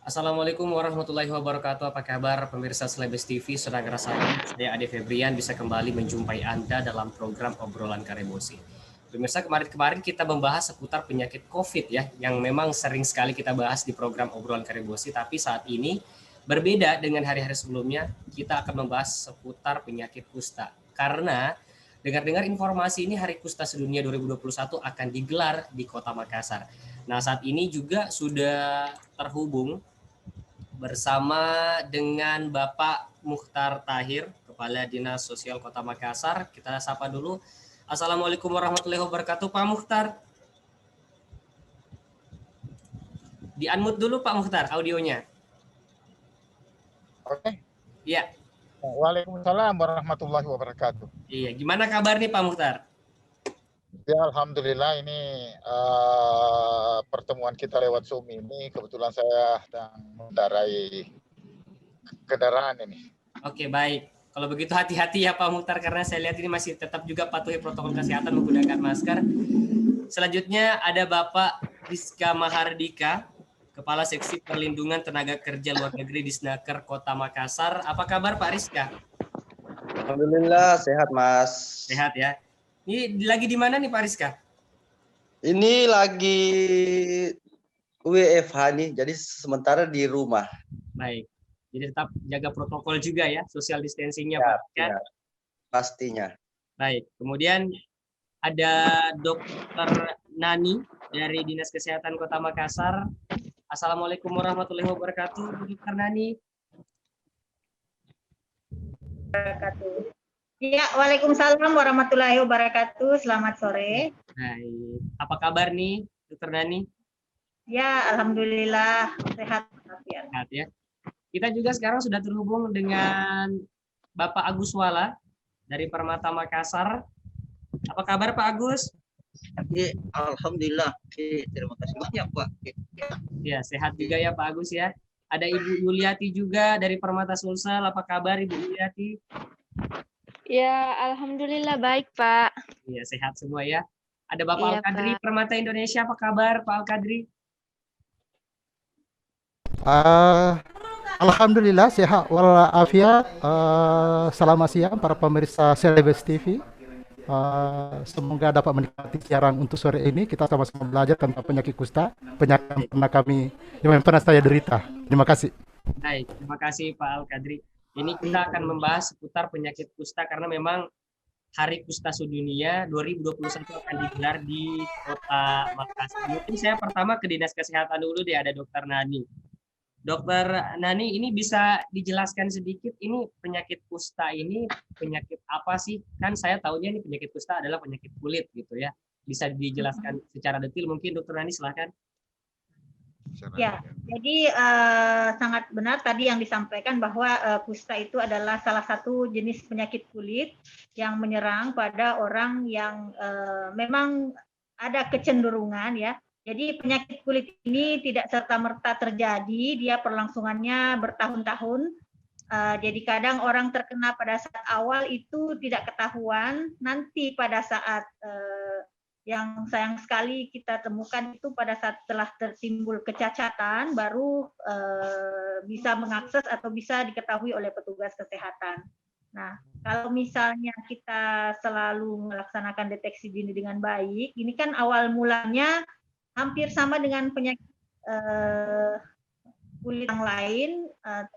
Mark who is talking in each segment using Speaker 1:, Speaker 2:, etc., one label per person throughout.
Speaker 1: Assalamualaikum warahmatullahi wabarakatuh. Apa kabar pemirsa Selebes TV? Sedang rasanya saya Ade Febrian bisa kembali menjumpai Anda dalam program obrolan Karebosi. Pemirsa, kemarin kita membahas seputar penyakit COVID ya, yang memang sering sekali kita bahas di program obrolan Karebosi. Tapi saat ini berbeda dengan hari-hari sebelumnya, kita akan membahas seputar penyakit kusta. Karena dengar-dengar informasi ini Hari Kusta Sedunia 2021 akan digelar di Kota Makassar. Nah, saat ini juga sudah terhubung bersama dengan Bapak Mukhtar Tahir, Kepala Dinas Sosial Kota Makassar. Kita sapa dulu. Assalamualaikum warahmatullahi wabarakatuh, Pak Mukhtar. Di-unmute dulu Pak Mukhtar audionya.
Speaker 2: Oke.
Speaker 1: Iya.
Speaker 2: Waalaikumsalam warahmatullahi wabarakatuh.
Speaker 1: Iya, gimana kabar nih Pak Mukhtar?
Speaker 2: Ya, alhamdulillah ini pertemuan kita lewat Zoom ini kebetulan saya sedang mengendarai kendaraan ini.
Speaker 1: Oke, baik. Kalau begitu hati-hati ya Pak Mukhtar, karena saya lihat ini masih tetap juga patuhi protokol kesehatan menggunakan masker. Selanjutnya ada Bapak Rizka Mahardika, Kepala Seksi Perlindungan Tenaga Kerja Luar Negeri di Snaker Kota Makassar. Apa kabar Pak Rizka?
Speaker 3: Alhamdulillah sehat Mas.
Speaker 1: Sehat ya. Ini lagi di mana nih Pak Rizka?
Speaker 3: Ini lagi WFH nih, jadi sementara di rumah.
Speaker 1: Baik. Jadi tetap jaga protokol juga ya, social distancing-nya
Speaker 3: Ya,
Speaker 1: Pak. Ya.
Speaker 3: Pastinya.
Speaker 1: Baik. Kemudian ada Dokter Nani dari Dinas Kesehatan Kota Makassar. Assalamualaikum warahmatullahi wabarakatuh, Dokter Nani.
Speaker 4: Ya, waalaikumsalam warahmatullahi wabarakatuh. Selamat sore.
Speaker 1: Baik. Apa kabar nih, Dokter Nani?
Speaker 4: Ya, alhamdulillah sehat.
Speaker 1: Sehat ya. Kita juga sekarang sudah terhubung dengan Bapak Agus Wala dari Permata Makassar. Apa kabar Pak Agus?
Speaker 5: Oke, alhamdulillah. Oke, terima kasih banyak Pak.
Speaker 1: Ya, sehat juga ya Pak Agus ya. Ada Ibu Yuliati juga dari Permata Sulsel. Apa kabar Ibu Yuliati?
Speaker 6: Ya, alhamdulillah baik Pak.
Speaker 1: Iya, sehat semua ya. Ada Bapak
Speaker 6: Iya,
Speaker 1: Al-Kadri
Speaker 6: Pak.
Speaker 1: Permata Indonesia. Apa kabar Pak Al-Kadri?
Speaker 7: Alhamdulillah sehat walafiat. Selamat siang para pemirsa Selebes TV. Semoga dapat menikmati siaran untuk sore ini. Kita sama-sama belajar tentang penyakit kusta, penyakit yang pernah saya derita. Terima kasih.
Speaker 1: Baik, terima kasih Pak Al-Kadri. Ini kita akan membahas seputar penyakit kusta karena memang Hari Kusta Sedunia 2021 akan digelar di Kota Makassar. Mungkin saya pertama ke Dinas Kesehatan dulu deh, ada Dokter Nani. Dokter Nani, ini bisa dijelaskan sedikit ini penyakit kusta ini penyakit apa sih? Kan saya tahunya ini penyakit kusta adalah penyakit kulit gitu ya. Bisa dijelaskan secara detail mungkin Dokter Nani, silakan.
Speaker 4: Ya, jadi sangat benar tadi yang disampaikan bahwa kusta itu adalah salah satu jenis penyakit kulit yang menyerang pada orang yang memang ada kecenderungan ya. Jadi penyakit kulit ini tidak serta-merta terjadi, dia perlangsungannya bertahun-tahun. Jadi kadang orang terkena pada saat awal itu tidak ketahuan, nanti pada saat yang sayang sekali kita temukan itu pada saat telah tertimbul kecacatan baru bisa mengakses atau bisa diketahui oleh petugas kesehatan. Nah, kalau misalnya kita selalu melaksanakan deteksi dini dengan baik, ini kan awal mulanya hampir sama dengan penyakit kulit yang lain,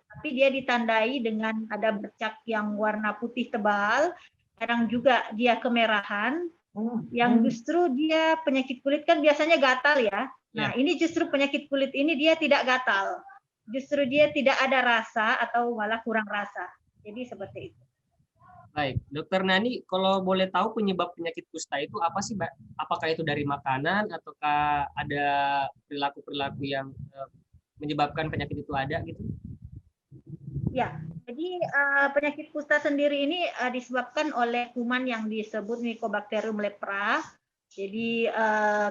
Speaker 4: tapi dia ditandai dengan ada bercak yang warna putih tebal, kadang juga dia kemerahan. Yang justru dia penyakit kulit kan biasanya gatal ya. Nah, ini justru penyakit kulit ini dia tidak gatal. Justru dia tidak ada rasa atau malah kurang rasa. Jadi seperti itu.
Speaker 1: Baik, Dokter Nani, kalau boleh tahu penyebab penyakit kusta itu apa sih, Mbak? Apakah itu dari makanan ataukah ada perilaku-perilaku yang menyebabkan penyakit itu ada gitu?
Speaker 4: Ya, jadi penyakit kusta sendiri ini disebabkan oleh kuman yang disebut Mycobacterium lepra. Jadi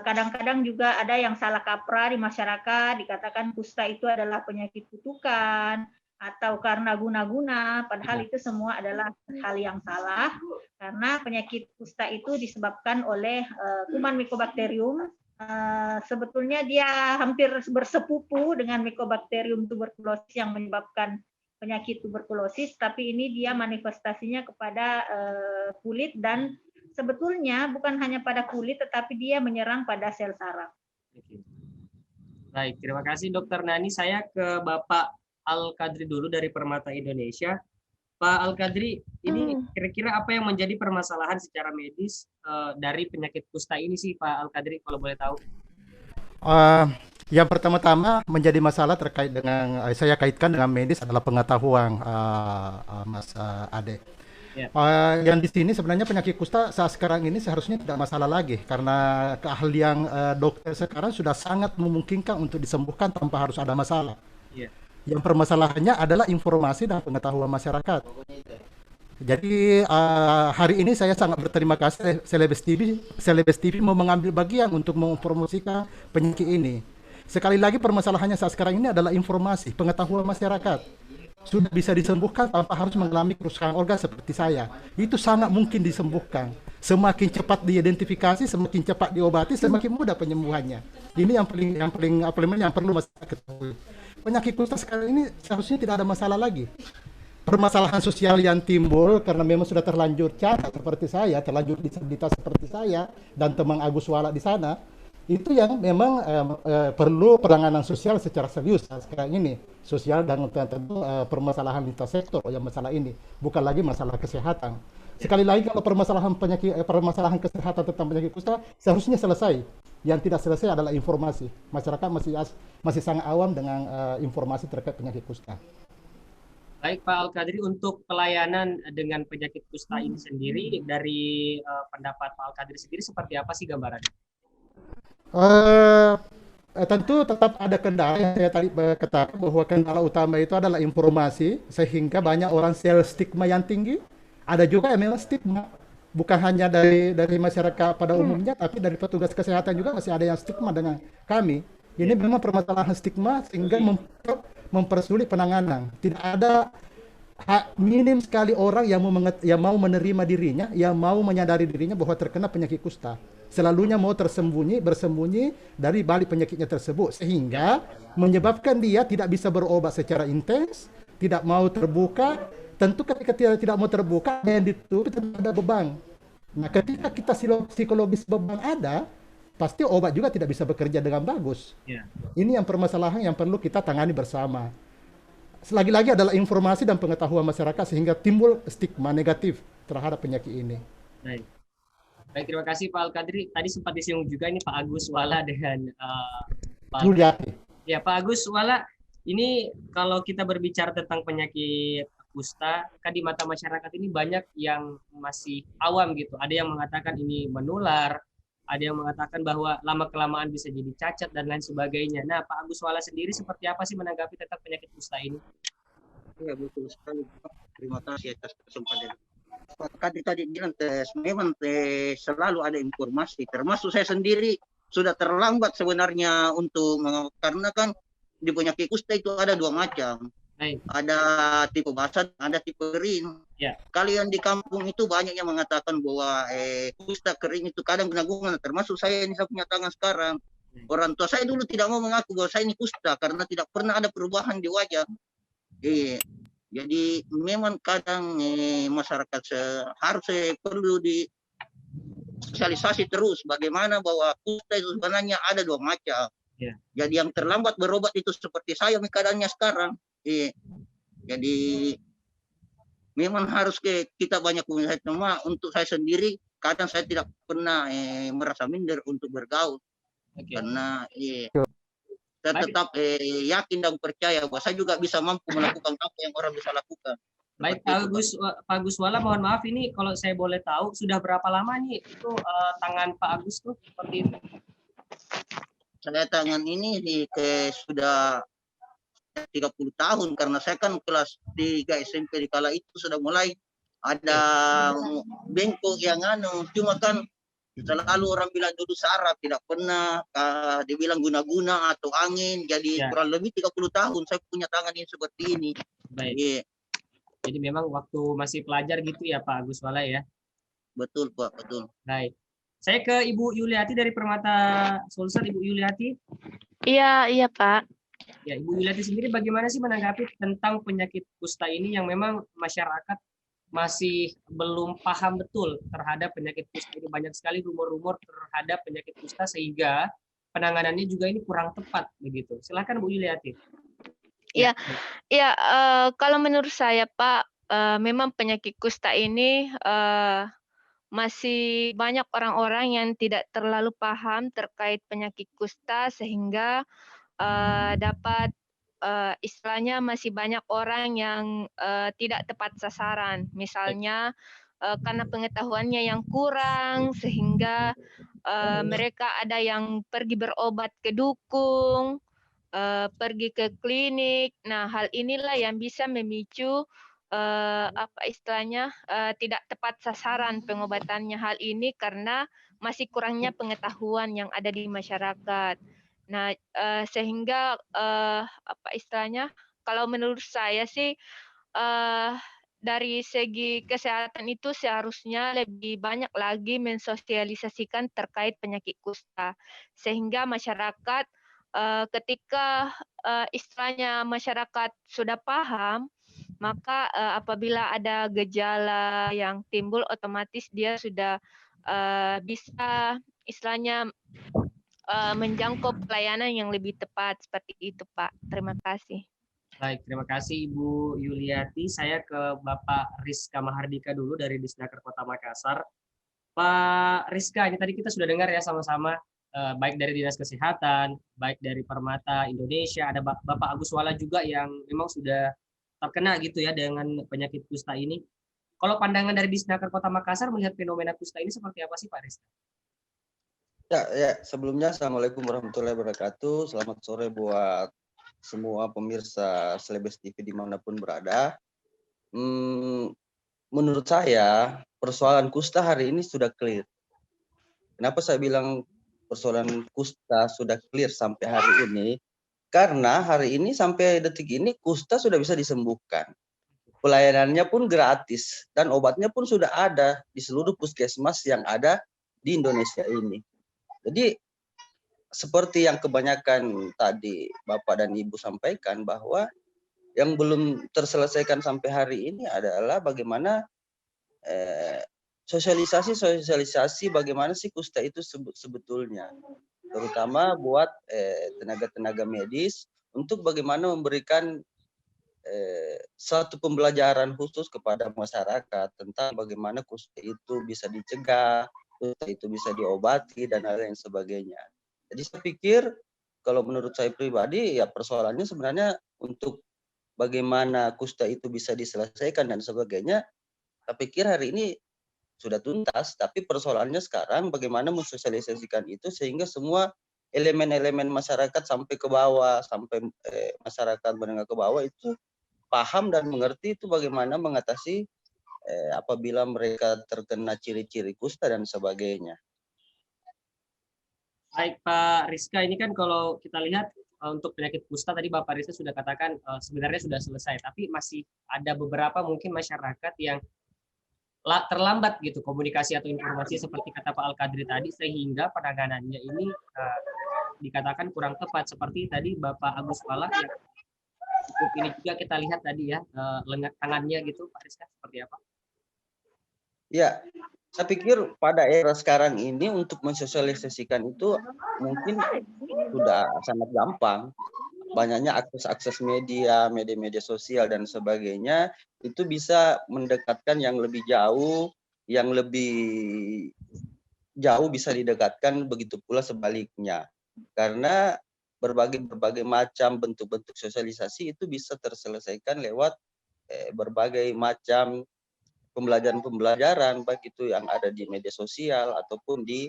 Speaker 4: kadang-kadang juga ada yang salah kaprah di masyarakat, dikatakan kusta itu adalah penyakit kutukan atau karena guna-guna, padahal itu semua adalah hal yang salah karena penyakit kusta itu disebabkan oleh kuman Mycobacterium sebetulnya dia hampir bersepupu dengan Mycobacterium tuberculosis yang menyebabkan penyakit tuberkulosis, tapi ini dia manifestasinya kepada kulit dan sebetulnya bukan hanya pada kulit, tetapi dia menyerang pada sel saraf.
Speaker 1: Baik, terima kasih Dokter Nani. Saya ke Bapak Al-Kadri dulu dari Permata Indonesia. Pak Al-Kadri, ini kira-kira apa yang menjadi permasalahan secara medis dari penyakit kusta ini sih Pak Al-Kadri, kalau boleh tahu?
Speaker 7: Yang pertama-tama menjadi masalah terkait dengan saya kaitkan dengan medis adalah pengetahuan, Mas Ade.
Speaker 1: Ya.
Speaker 7: Yang di sini sebenarnya penyakit kusta saat sekarang ini seharusnya tidak masalah lagi karena keahlian dokter sekarang sudah sangat memungkinkan untuk disembuhkan tanpa harus ada masalah.
Speaker 1: Ya.
Speaker 7: Yang permasalahannya adalah informasi dan pengetahuan masyarakat. Jadi hari ini saya sangat berterima kasih Celebes TV mau mengambil bagian untuk mempromosikan penyakit ini. Sekali lagi permasalahannya saat sekarang ini adalah informasi, pengetahuan masyarakat. Sudah bisa disembuhkan tanpa harus mengalami kerusakan organ seperti saya. Itu sangat mungkin disembuhkan. Semakin cepat diidentifikasi, semakin cepat diobati, semakin mudah penyembuhannya. Ini yang perlu masyarakat ketahui. Penyakit kusta sekarang ini seharusnya tidak ada masalah lagi. Permasalahan sosial yang timbul karena memang sudah terlanjur cacat seperti saya, terlanjur disabilitas seperti saya dan teman Agus Wala di sana, itu yang memang perlu penanganan sosial secara serius sekarang ini, sosial dan tentu permasalahan lintas sektor yang masalah ini, bukan lagi masalah kesehatan. Sekali lagi kalau permasalahan kesehatan tentang penyakit kusta seharusnya selesai. Yang tidak selesai adalah informasi. Masyarakat masih sangat awam dengan informasi terkait penyakit kusta.
Speaker 1: Baik Pak Al-Kadri, untuk pelayanan dengan penyakit kusta ini sendiri, dari pendapat Pak Al-Kadri sendiri seperti apa sih gambarannya?
Speaker 7: Tentu tetap ada kendala yang saya tadi katakan bahwa kendala utama itu adalah informasi, sehingga banyak orang stigma yang tinggi. Ada juga yang memang stigma, bukan hanya dari masyarakat pada umumnya, tapi dari petugas kesehatan juga masih ada yang stigma dengan kami. Ini memang permasalahan stigma sehingga mempersulit penanganan. Tidak ada minim sekali orang yang mau menerima dirinya, yang mau menyadari dirinya bahwa terkena penyakit kusta. Selalunya mau bersembunyi dari balik penyakitnya tersebut, sehingga menyebabkan dia tidak bisa berobat secara intens, tidak mau terbuka. Tentu ketika tidak mau terbuka, yang ditutup tidak ada beban. Nah, ketika kita psikologis beban ada, pasti obat juga tidak bisa bekerja dengan bagus.
Speaker 1: Ya.
Speaker 7: Ini yang permasalahan yang perlu kita tangani bersama. Lagi-lagi adalah informasi dan pengetahuan masyarakat sehingga timbul stigma negatif terhadap penyakit ini.
Speaker 1: Baik. Baik, terima kasih Pak Al-Kadri. Tadi sempat disinggung juga ini Pak Agus Wala dengan Pak
Speaker 7: Juliati.
Speaker 1: Ya, Pak Agus Wala, ini kalau kita berbicara tentang penyakit kusta, kan di mata masyarakat ini banyak yang masih awam gitu. Ada yang mengatakan ini menular, ada yang mengatakan bahwa lama-kelamaan bisa jadi cacat dan lain sebagainya. Nah, Pak Agus Wala sendiri seperti apa sih menanggapi tentang penyakit kusta ini?
Speaker 5: Ya, betul sekali. Terima kasih atas kesempatan. Pak Kadri tadi bilang memang selalu ada informasi, termasuk saya sendiri sudah terlambat sebenarnya untuk, karena kan di penyakit kusta itu ada dua macam.
Speaker 1: Baik.
Speaker 5: Ada tipe basah, ada tipe kering.
Speaker 1: Ya.
Speaker 5: Kalian di kampung itu banyak yang mengatakan bahwa kusta kering itu kadang guna-guna, termasuk saya ini, saya punya tangan sekarang. Orang tua saya dulu tidak mau mengaku bahwa saya ini kusta karena tidak pernah ada perubahan di wajah. Jadi memang kadang masyarakat harus perlu disosialisasi terus bagaimana bahwa kusta itu sebenarnya ada dua macam.
Speaker 1: Yeah.
Speaker 5: Jadi yang terlambat berobat itu seperti saya keadaannya sekarang. Jadi memang harus kita banyak komunikasi. Untuk saya sendiri kadang saya tidak pernah merasa minder untuk bergaul. Okay. Karena saya tetap yakin dan percaya bahwa saya juga bisa mampu melakukan apa yang orang bisa lakukan.
Speaker 1: Baik, Pak Agus Wala, mohon maaf ini kalau saya boleh tahu sudah berapa lama nih itu tangan Pak Agus tuh seperti itu?
Speaker 5: Saya tangan ini sudah 30 tahun karena saya kan kelas 3 SMP di kala itu sudah mulai ada bengkok yang cuma kan selalu orang bilang dulu saraf, tidak pernah dibilang guna-guna atau angin. Jadi kurang lebih 30 tahun saya punya tangan ini seperti ini.
Speaker 1: Baik. Jadi memang waktu masih pelajar gitu ya Pak Agus Wala ya?
Speaker 5: Betul Pak, betul.
Speaker 1: Baik. Saya ke Ibu Yuliati dari Permata Sulsel. Ibu Yuliati.
Speaker 6: Iya Pak.
Speaker 1: Ya, Ibu Yuliati sendiri bagaimana sih menanggapi tentang penyakit kusta ini yang memang masyarakat masih belum paham betul terhadap penyakit kusta ini. Banyak sekali rumor-rumor terhadap penyakit kusta sehingga penanganannya juga ini kurang tepat begitu. Silakan Bu Yuliati.
Speaker 6: Iya, kalau menurut saya Pak, memang penyakit kusta ini masih banyak orang-orang yang tidak terlalu paham terkait penyakit kusta sehingga dapat istilahnya masih banyak orang yang tidak tepat sasaran. Misalnya karena pengetahuannya yang kurang sehingga mereka ada yang pergi berobat ke dukun, pergi ke klinik. Nah, hal inilah yang bisa memicu apa istilahnya tidak tepat sasaran pengobatannya. Hal ini karena masih kurangnya pengetahuan yang ada di masyarakat. Nah, sehingga apa istilahnya kalau menurut saya sih dari segi kesehatan itu seharusnya lebih banyak lagi mensosialisasikan terkait penyakit kusta sehingga masyarakat ketika istilahnya masyarakat sudah paham, maka apabila ada gejala yang timbul otomatis dia sudah bisa istilahnya menjangkau pelayanan yang lebih tepat seperti itu Pak. Terima kasih.
Speaker 1: Baik, terima kasih Ibu Yuliati. Saya ke Bapak Rizka Mahardika dulu dari Disnaker Kota Makassar. Pak Rizka, ini tadi kita sudah dengar ya sama-sama, baik dari Dinas Kesehatan, baik dari Permata Indonesia, ada Bapak Agus Wala juga yang memang sudah terkena gitu ya dengan penyakit kusta ini. Kalau pandangan dari Disnaker Kota Makassar melihat fenomena kusta ini seperti apa sih Pak Rizka?
Speaker 3: Ya, sebelumnya Assalamualaikum warahmatullahi wabarakatuh. Selamat sore buat semua pemirsa Selebes TV dimanapun berada. Menurut saya persoalan kusta hari ini sudah clear. Kenapa saya bilang persoalan kusta sudah clear sampai hari ini? Karena hari ini sampai detik ini kusta sudah bisa disembuhkan. Pelayanannya pun gratis dan obatnya pun sudah ada di seluruh puskesmas yang ada di Indonesia ini. Jadi seperti yang kebanyakan tadi Bapak dan Ibu sampaikan bahwa yang belum terselesaikan sampai hari ini adalah bagaimana sosialisasi bagaimana sih kusta itu sebetulnya, terutama buat tenaga-tenaga medis untuk bagaimana memberikan suatu pembelajaran khusus kepada masyarakat tentang bagaimana kusta itu bisa dicegah, kusta itu bisa diobati dan lain sebagainya. Jadi saya pikir kalau menurut saya pribadi ya persoalannya sebenarnya untuk bagaimana kusta itu bisa diselesaikan dan sebagainya. Saya pikir hari ini sudah tuntas, tapi persoalannya sekarang bagaimana mensosialisasikan itu sehingga semua elemen-elemen masyarakat sampai ke bawah, sampai masyarakat menengah ke bawah itu paham dan mengerti itu bagaimana mengatasi apabila mereka terkena ciri-ciri kusta dan sebagainya.
Speaker 1: Baik Pak Rizka, ini kan kalau kita lihat untuk penyakit kusta tadi Bapak Rizka sudah katakan sebenarnya sudah selesai, tapi masih ada beberapa mungkin masyarakat yang terlambat gitu komunikasi atau informasi seperti kata Pak Al-Kadri tadi sehingga penanganannya ini dikatakan kurang tepat seperti tadi Bapak Agus Wala yang cukup ini juga kita lihat tadi ya lengan tangannya gitu Pak Rizka seperti apa?
Speaker 3: Ya, saya pikir pada era sekarang ini untuk mensosialisasikan itu mungkin sudah sangat gampang. Banyaknya akses media sosial dan sebagainya itu bisa mendekatkan yang lebih jauh bisa didekatkan, begitu pula sebaliknya. Karena berbagai macam bentuk-bentuk sosialisasi itu bisa terselesaikan lewat berbagai macam pembelajaran baik itu yang ada di media sosial ataupun di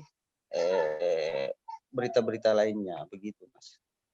Speaker 3: berita-berita lainnya, begitu Mas.